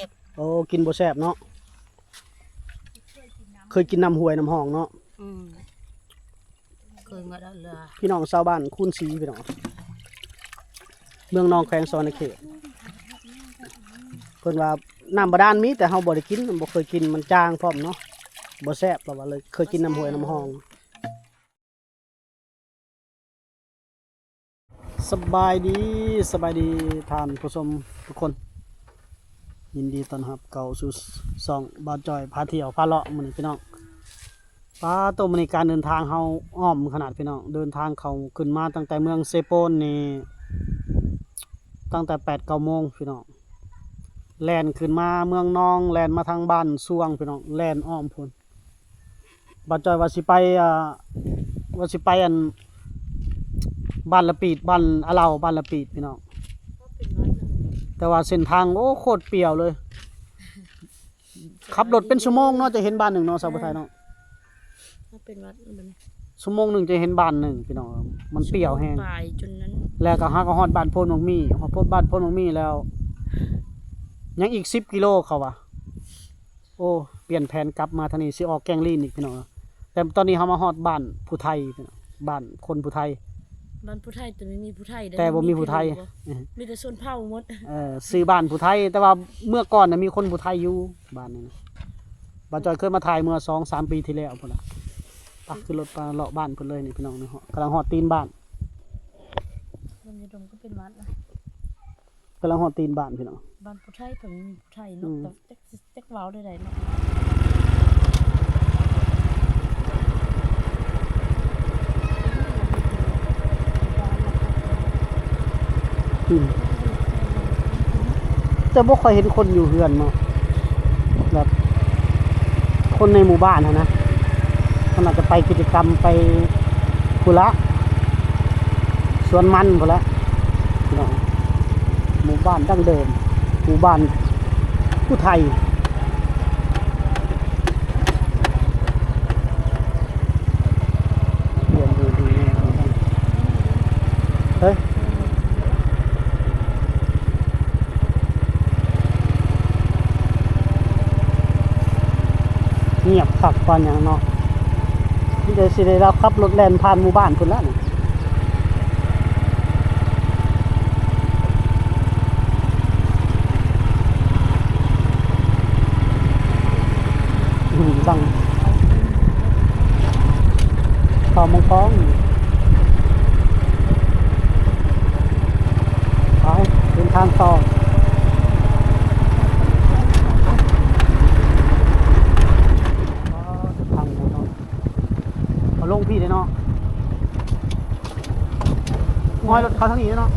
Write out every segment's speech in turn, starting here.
บโอ้กินบ่แซ่บเนาะเคยกินน้ำห้วยน้ำห้องเนาะเคยมาแล้วเลยพี่น้องชาวบ้านคุ้นศรีพี่น้องเมืองนองแขวงสวรรณเขตเพิ่นว่าน้ำบาดาลมีแต่เฮาบ่ได้กินบ่เคยกินมันจางพร้อมเนาะบ่แซ่บเราว่าเลยเคยกินน้ำห้วยน้ำห้องสบายดีท่านผู้ชมทุกคนยินดีต้อนรับเข้าสู่ช่องบ่าวจ้อยพาเที่ยวพาเลาะมื้อนี้พี่น้องป้าตัวมื้อนี้การเดินทางเฮาอ้อมขนาดพี่น้องเดินทางเข้าขึ้นมาตั้งแต่เมืองเซโปนนี่ตั้งแต่ 8-9 โมงพี่น้องแล่นขึ้นมาเมืองนองแล่นมาทางบ้านสวงพี่น้องแล่นอ้อมพุ่นบ่าวจ้อยว่าสิไปอันบ้านละปีดบ้านอะเลาบ้านละปีดพี่น้องแต่ว่าเส้นทางโอ้โคตรเปี่ยวเลยขับรถเป็นชั่วโมงเนาะจะเห็นบ้านหนึ่งเนาะสาวไทยเนาะเป็นวัดมันชั่วโมงหนึ่งจะเห็นบ้านหนึ่งพี่น้องมันเปี่ยวแห้งป่ายจนนั้นแล้วก็หากฮอดบ้านโพนงมีฮอดบ้านโพนงมีแล้วยังอีก10 กิโลเขาว่ะโอ้เปลี่ยนแผนกลับมาทางนี้สิออกแกงลีนอีกพี่น้องแต่ตอนนี้เขามาฮอดบ้านผู้ไทยพี่น้องบ้านคนผู้ไทยบ้านผู้ไทยแต่ไม่มีผู้ไทยแต่บ่มีผู้ไทยมีแต่ชนเผ่าหมดซื้อบ้านผู้ไทยแต่ว่าเมื่อก่อนน่ะมีคนผู้ไทยอยู่บ้านนี้นะบ่าวจอยเคยมาถ่ายเมื่อ 2-3 ปีที่แล้วพุ่นน่ะปักขึ้นรถไปเลาะบ้านเพิ่นเลยนี่พี่น้องนี่กำลังฮอดตีนบ้านลำยดมก็เป็นวัดนะกำลังฮอดตีนบ้านพี่น้องบ้านผู้ไทยผมมีผู้ไทยเนาะแต่จักเว้าได้เนาะจะบ่ค่อยเห็นคนอยู่เฮือนเนาะแบบคนในหมู่บ้านนะมันอาจจะไปกิจกรรมไปพุระสวนมันพุระพี่น้องหมู่บ้านดั้งเดิมหมู่บ้านผู้ไทยเรียนดูเฮ้ยเงียบขักตอนอย่างเนาะที่ได้สิได้รับขับรถแล่นผ่านหมู่บ้านคนละนี่ดังต่อมงกองไปเดินทางต่อลงพี่เลยเนาะงอยรถเขาทั้งนี้เนาะ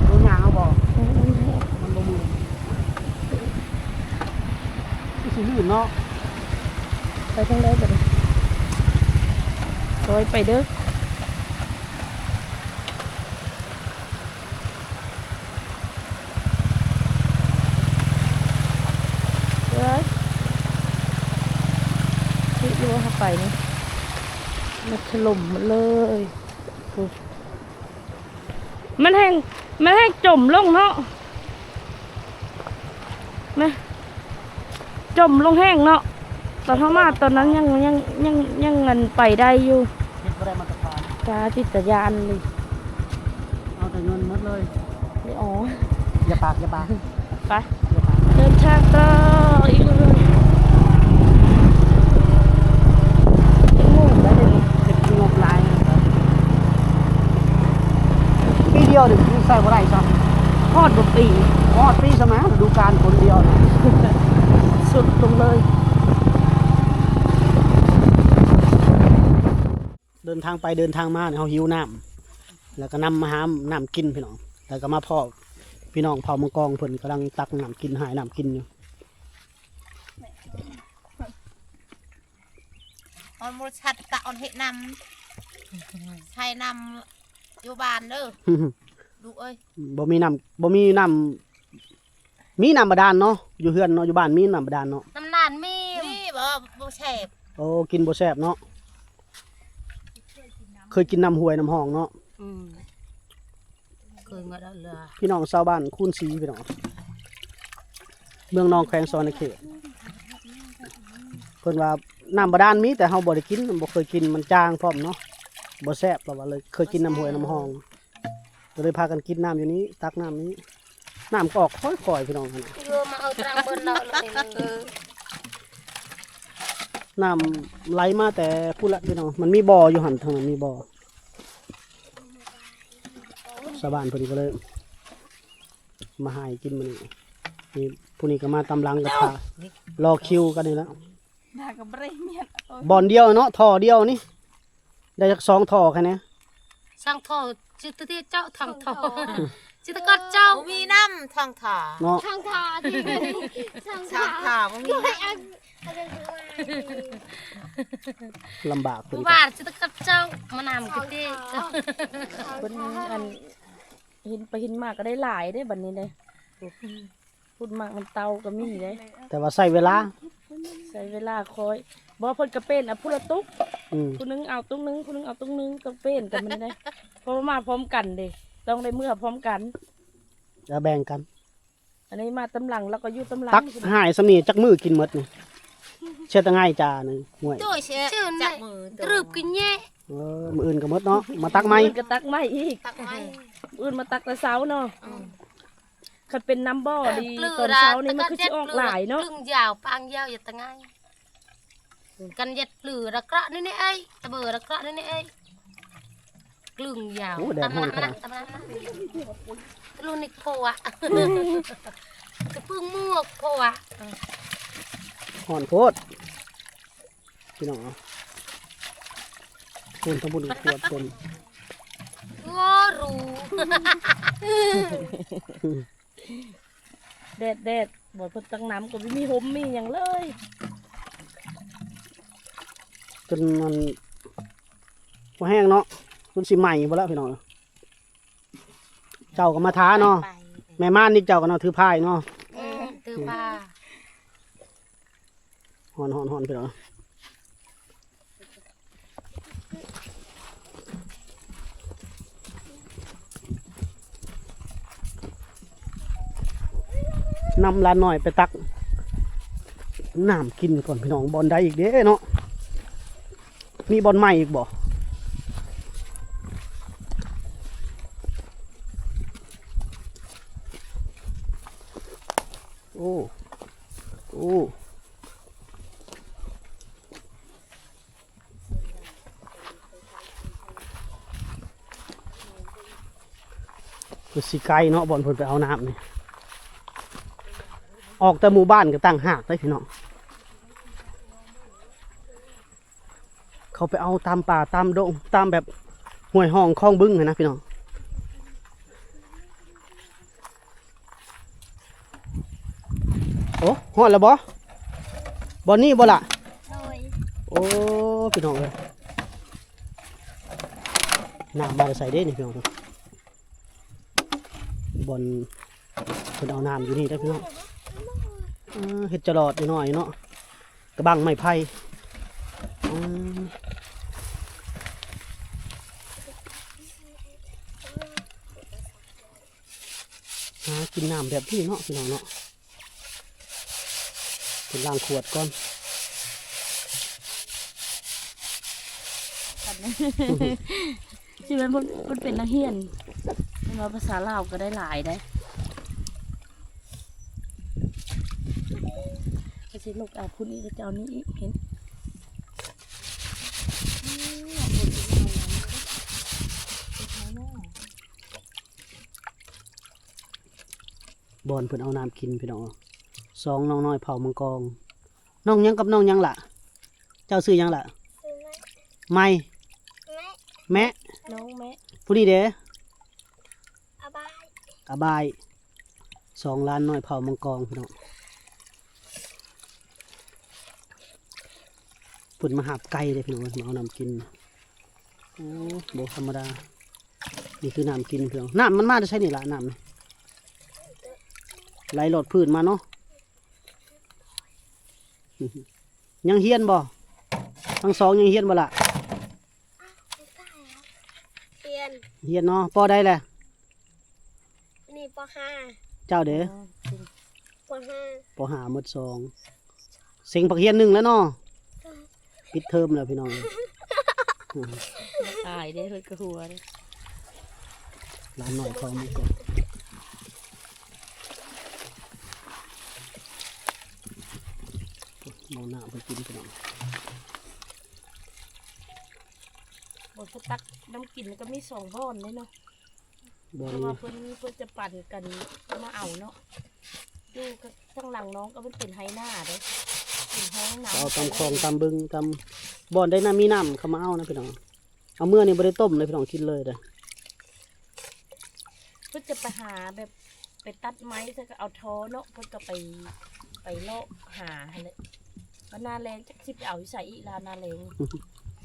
ดูยางเอาบอกมันบ่มือสิลื่นเนาะไปทางใดบ่ได้โดยไปเด้อที่ว่าเข้าไปนี่มันถล่มหมดเลยมันแห้งจมลงเนาะนะจมลงแห้งเนาะตอนเข้ามาตอนนั้นยังเงินไปได้อยู่เฮ็ดบ่ได้มาตรฐานตาจิตญาณเลยเอาแต่เงินหมดเลยไม่อ๋ออย่าปากไปเดินทางต่ออีกเลยปีเดียวหนึ่งใส่บ่ได้ซ้ฮอดบ่ปีสมัยฤดูกาลคนเดียวสุดลงเลยเดินทางไปเดินทางมาเนี่ยเขาหิวน้ำแล้วก็นำมาหาน้ำกินพี่น้องแล้วก็มาพ่อพี่น้องเผามังกรเพิ่นกำลังตักน้ำกินหายน้ำกินอยู่ออนมูชัดตะออนเห็ดนำใช้นำอยู่บ้านเด้อดูเอ้ยบ่มีน้ำมีน้ำบาดาลเนาะอยู่เฮือนเนาะอยู่บ้านมีน้ำบาดาลเนาะน้ำนานมีบ่แซ่บโอ้กินบ่แซ่บเนาะเคยกินน้ำห้วยน้ำห้องเนาะ ยมาแล้วเลย พี่น้องชาวบ้านคูนศรีพี่น้องเมืองนองแขวงสวรรณเขตเพิ่นว่าน้ำบาดาลมีแต่เฮาบ่ได้กินบ่เคยกินมันจางพร้อมเนาะบ่แซ่บเราว่าเลยเคยกินน้ำห้วยน้ำห้องก็เลยพากันกินน้ำอยู่นี้ตักน้ำนี้น้ำก็ออกค่อยๆพี่น้องหั่นน่ะ เรือมาเอาตรังบนเราเลย น้ำไหลมาแต่พูดละพี่น้องมันมีบ่ออยู่หั่นทางนั้นมีบ่อชาวบ้านเพิ่นก็เลยมาหายกินมื้อนี้นี่ผู้นี้ก็มาตำลังกับพารอคิวกันนี่แล้ว ด่ากับไรเมียน บ่อนเดียวเนาะท่อเดียวนี่ได้จัก2ท่อแค่นี้ สร้างท่อจิตเตี้ยเจ้าทางท่อจิตกอดเจ้ามีน้ำทางท่อ เนาะ ทางทาที่ทาง ทางท่อมี ไม่เอาอะไร ลำบากเพิ่น ผู้ ก็ บ้านจิตกอดเจ้ามานำกิเตี้ยเจ้า เป็นอันหินไปหินมากก็ได้หลายได้บัดนี้เลยพูดมากมันเตาก็มีเลย แต่ว่าใช้เวลา ใช้เวลาคอยบ่เพิ่นก็เป็นอ่ะผู้ละตุ๊ก อืม ผู้นึงเอาตุ๊กนึงผู้นึงเอาตุ๊กนึงต้องเป็นกันมันได้เพราะว่ามาพร้อมกันเด้ต้องได้เมื่อพร้อมกัน แล้วแบ่งกัน อันนี้มาตำหลังแล้วก็อยู่ตำหลัง ตักหายสำนีจักมือกินหมดนี่เช็ดง่ายจานึงห่วย ตัวเชื่อจับมือตรึบกินแย่ มืออื่นก็หมดเนาะมาตักไหม อื่นก็ตักไม่อีก ตักไม้ อื่นมาตักแต่เช้าเนาะคันเป็นน้ำบ่อดีตอนเช้านี่มันคือสิออกหลายเนาะ กลึงยาวปางยาวอย่าตั้งไงกันยัดปลือระกระนี่นี่ไอ้ตะเบอระกระนี่นี่ไอ้กลึงยาวตำนั้นลูนิกโพะกระพึ่งมวกโพะ ห่อนโพดพี่น้องเอาคนทำบุญขวดคน ก็รู้ แดดบ่เพิ่นตั้งน้ำก็ไม่มีหมมีหยังเลย จนมันบ่แห้งเนาะจนสิใหม่บ่แล้วพี่น้องเจ้าก็มาท้าเนาะแม่ม่านนี่เจ้าก็เนาะถือพายเนาะ ตือป้า ห่อนพี่น้องนำลานหน่อยไปตักน้ำกินก่อนพี่น้องบอลได้อีกเด้เนาะมีบอลใหม่อีกบ่โอ้โอ้คือสิไกลเนาะบอลเพิ่นไปเอาน้ำนี่ออกแต่หมู่บ้านก็ตั้งหากได้พี่น้องเขาไปเอาตามป่าตามดงตามแบบห้วยห้องคลองบึ้งนะพี่น้องโอ้ฮอดแล้วบ่บ่นี่บ่ล่ะ โดย โอ้พี่น้องเลยน้ำมาใส่เด้นี่พี่น้องบนเพิ่นเอาน้ำอยู่นี่ได้อพี่น้องเฮ็ดจรอดหน่อยเนาะกระบังไม้ไผ่หากินน้ำแบบนี้เนาะพี่น้องเนาะเป็นล้างขวดก่อน สิเป็นเพิ่นเป็นนักเรียนเพิ่นว่าภาษาลาวก็ได้หลายได้ก็สิลูกเอาผู้นี้ก็จะเอานี้อีกเห็น บอนเพิ่นเอาน้ำกินพี่น้องสองน้องน้อยเผามังกรน้องยังกับน้องยังล่ะ เจ้าซื้อยังล่ะ ซื้อไหม ไม่ ไหม แม่ น้องแม่ ผู้นี้เด้ อาบาย อบายสองล้านน้อยเผามังกรพี่น้องเพิ่นมาหาบไก่เลยพี่น้องมาเอาน้ำกินโอ้โบธรรมดานี่คือน้ำกินพี่น้องน้ำมันมาจะใช่นี่ล่ะน้ำนี่ไหลหลอดพื้นมาเนาะยังเฮียนบ่ทั้งสองยังเฮียนบ่ล่ะ เปลี่ยน เฮียนเนาะพอได้แหละ ห้า เจ้าเด้ ปห้า ปหาหมด2เซ็งปักเฮียน1แล้วเนาะปิดเทอมแล้วพี่น้องอืม ตายได้เฮ้ยกระหัวเลย ร้านหน่อยพอมีก่อนเมาหน้าไปกินพี่น้อง บทตักน้ำกินก็มี2บ่อนเลยเนาะ บ่ เพ นี้ ราะว่าเพิ่นจะปั่นกันมาเอาเนาะดูข้างหลังน้องก็มันเป็นไฮหน้าเด้เป็นห้องน้ำ เอาตามคลองตามบึงตามบ่อนได้น้ำมีน้ำเข้ามาเอานะพี่น้องเอาเมื่อนี่บ่ได้ต้มเลยพี่น้องกินเลยเด้อ เพิ่นจะไปหาแบบไปตัดไม้เพิ่นก็เอาท้อเนาะเพิ่นก็ไปเลาะหาหั่นแหละว่านาแรงจักสิไปเอาอยู่ไสอีลานาแรง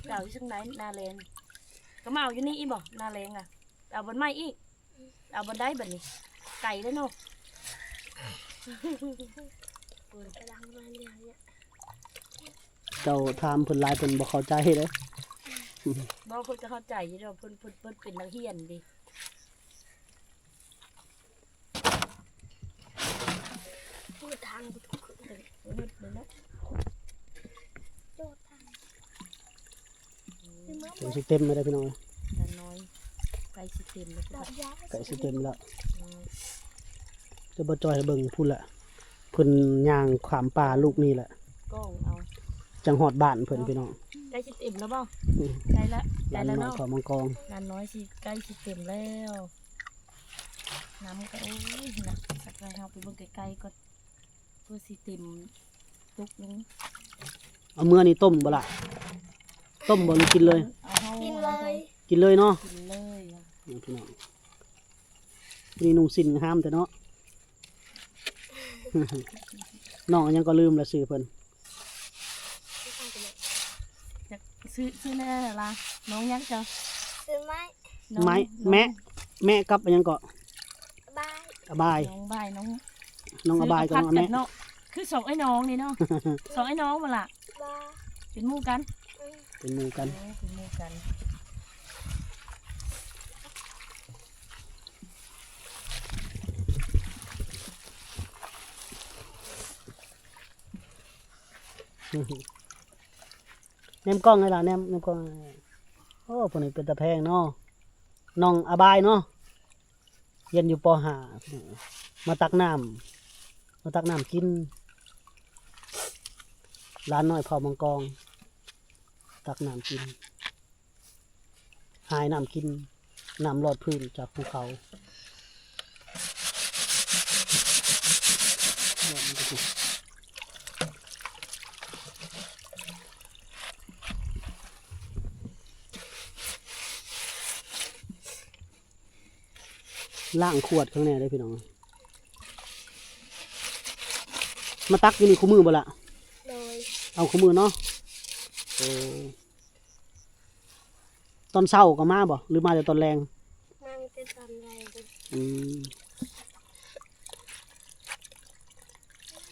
ไปเอาอยู่ทางไหนนาแรงก็มาเอาอยู่นี่อีบ่นาแรงอ่ะเอาบนไม้อีกเอาบนได้บัดนี้ไก่แล้วเนาะ กำลังมาเรียนเนี่ย เจ้าถามเพิ่นหลายเพิ่นบ่เข้าใจเด้อ บ่เพิ่นก็เข้าใจอยู่เด้อเพิ่นเป็นนักเรียนดิ พูดทางพูดถูก มืดเลยเนาะ โจทย์ทางคือเมื่อ เพิ่นสิเต็มไม่ได้พี่น้อง ตาน้อยไก่สิเต็มเลย ดอกยา ไก่สิเต็มแล้วจะบ่จอยให้เบิ่งพุ่นละเพิ่นย่างขามป่าลูกนี่แหละ กล้องเอา จังฮอดบ้านเพิ่นพี่น้อง ไก่สิเต็มแล้วบ่ อืม ใกล้ละใกล้ ร้าน แล้ว น้อย เนาะ ขอมังกร ร้านน้อยสิใกล้สิเต็มแล้วน้ำก็โอ้ยนะสักไรเฮาไปเบิ่งไกลๆก็เพื่อสิเต็มตุกนึง เอาเมื่อนี่ต้มบ่ล่ะต้มบ่หรือกินเลย เอาเฮา กินเลย กินเลยเนาะ กินเลยอะ นี่พี่น้องนี่นุ่งสิ้นห้ามแต่เนาะ น้องยังก็ลืมละซื้อเพิ่น อยากซื้อแน่ล่ะน้องยังจะ ซื้อไม้ น้อง ไม้ น้อง แม่กับอันยังก็ บ้าน อบาย น้องบายน้อง น้องอบายกับน้องแม่ ซื้เนาะคือสองไอ้น้องนี่เนาะ สองไอ้น้องมาล่ะ บ้า เป็นหมู่กัน เป็นหมู่กัน โอ้เป็นหมู่กัน แนมกล้องให้ล่ะแนมกล้องให้โอ้พวกนี้เป็นตะแพงเนาะน้องอบายเนาะเรียนอยู่ป .5 มาตักน้ำกินร้านน้อยเผามังกรตักน้ำกินหายน้ำกินน้ำหลอดพื้นจากภูเขาล่างขวดข้างในได้พี่น้องมาตักอยู่นี่คู่มือบ่ละ โดย เอาคู่มือเนาะโอ้ตอนเช้าก็มาบ่หรือมาแต่ตอนแรง นั่งเป็นตอนแรกเลย อืม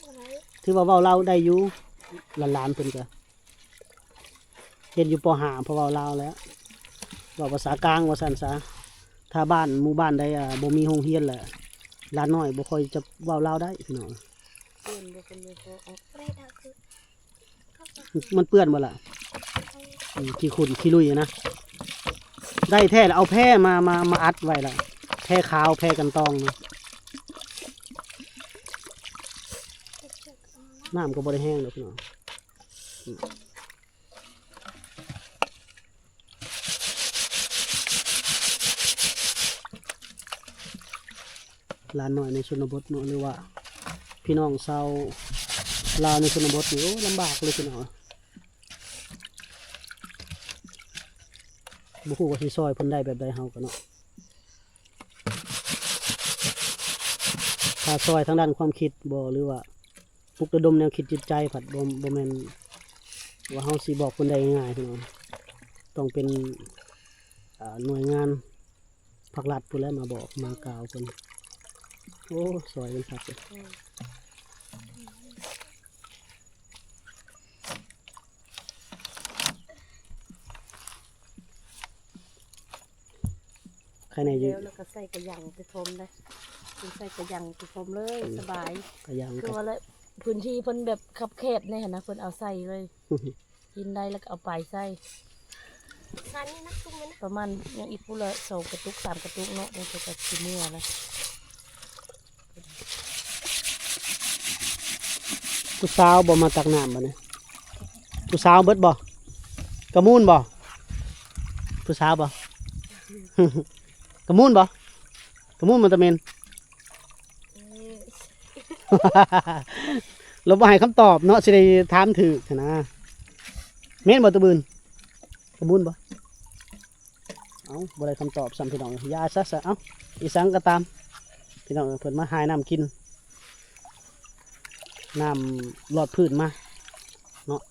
อะไร ถือว่าเว้าเล่าวได้อยู่หลานๆเพิ่นก็เรียนอยู่ป .5 เพราะเว้าลาวแล้วเว้าภาษากลางว่าซั่นซะถ้าบ้านหมู่บ้านใดบ่มีโรงเรียนแหละหลานน้อยบ่ค่อยจะเว้าลาวได้พี่น้อง เพื่อนบ่เป็นเลยก็เอา ไม่ได้คือเข้าไป มันเปื้อนบ่ล่ะขี้ขุ่นขี้ลุยอะนะได้แท้แล้วเอาแพร่มาอัดไว้ล่ะแพร่ขาวแพร่กันตองนะน้ำก็บ่ได้แห้งดอกพี่น้องหลานน้อยในชนบทเนาะหรือว่า พี่น้องชาวลาวในชนบทนี่โอ้ลำบากเลยพี่น้องบุคูว่าสิซอยเพิ่นได้แบบใดเฮาก็เนาะถ้าซอยทางด้านความคิดบ่หรือว่าปลุกระดมแนวคิดจิตใจผัดบ่แม่นว่าเฮาสิบอกเพิ่นได้ง่ายๆพี่น้องต้องเป็นหน่วยงานภาครัฐพุ่นแหละมาบอกมากล่าวเพิ่นโอ้ซอยกันครับเลยใครในอยู่ แล้วก็ใส่กระหยังไปทมได้ ใส่กระยังตุกผมเลยสบาย ก็ยัง คื กั อน ว่าแล้วพื้นที่เพิ่นแบบคับแคบเนี่ยนะเพิ่นเอาใส่เลย กินได้แล้วก็เอาไปใส่ ซานี่นักตุ้มมันนะ ประมาณยังอีกผู้ละ2กระตุก3กระตุกเนาะมันก็จะกินเนื้อแล้ว ผู้สาวบ่มาตักน้ำบ่เนี่ยผู้สาวเบิดบ่กระมูนบ่ผู้สาวบ่ กระมูนบ่กระมูนมันตะเมน เราบ่ให้คำตอบเนาะสิได้ถามถูกหั้นนะเม่นบ่ตะบืนกระมูนบ่เอ้าบ่ได้คำตอบซ้ำพี่น้องยาซะเอ้าอีสังก็ตามพี่น้องเพิ่นมาหายน้ำกินน้ำหลอดพืชมาเนาะ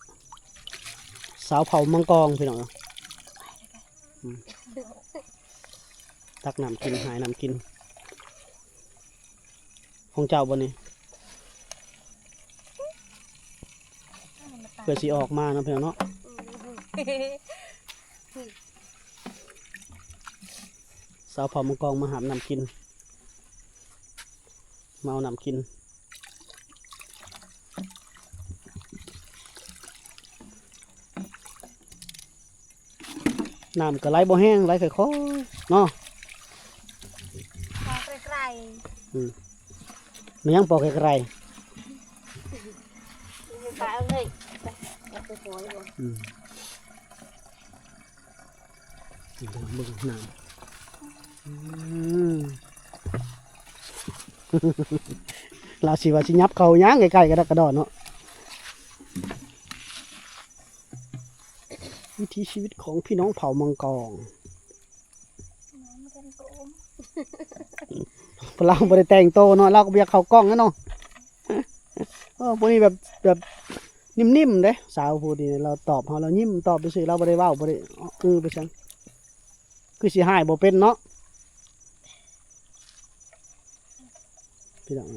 สาวเผามังกรพี่น้องอืมตักน้ำกินหายน้ำกินของเจ้าบ่นี่เพื่อสิออกมาเนาะพี่น้องเนาะสาวเผามังกรมาหาน้ำกินมาเอาน้ำกินน้ำก็ไหลบ่แห้งไหลค่อยๆเนาะ พอไกล มันยังปอกไกล ไปเอาเลยเอาไปโหยบ่ ๆมึงน้ำเราสิว่าสิยับเขาย่างไกลๆกระดักกระดอนเนาะวิถีชีวิตของพี่น้องเผ่ามังกรเราบ่ได้แต่งโตเนาะเราก็บ่อยากเข้ากล้องนะเนาะพวกนี้แบบนิ่มๆเด้สาวพูดนี่เราตอบเฮาเรายิ้มตอบไปสิเราบ่ได้เว้าบ่ได้ไปซั่นคือสิหายบ่เป็นเนาะพี่น้อง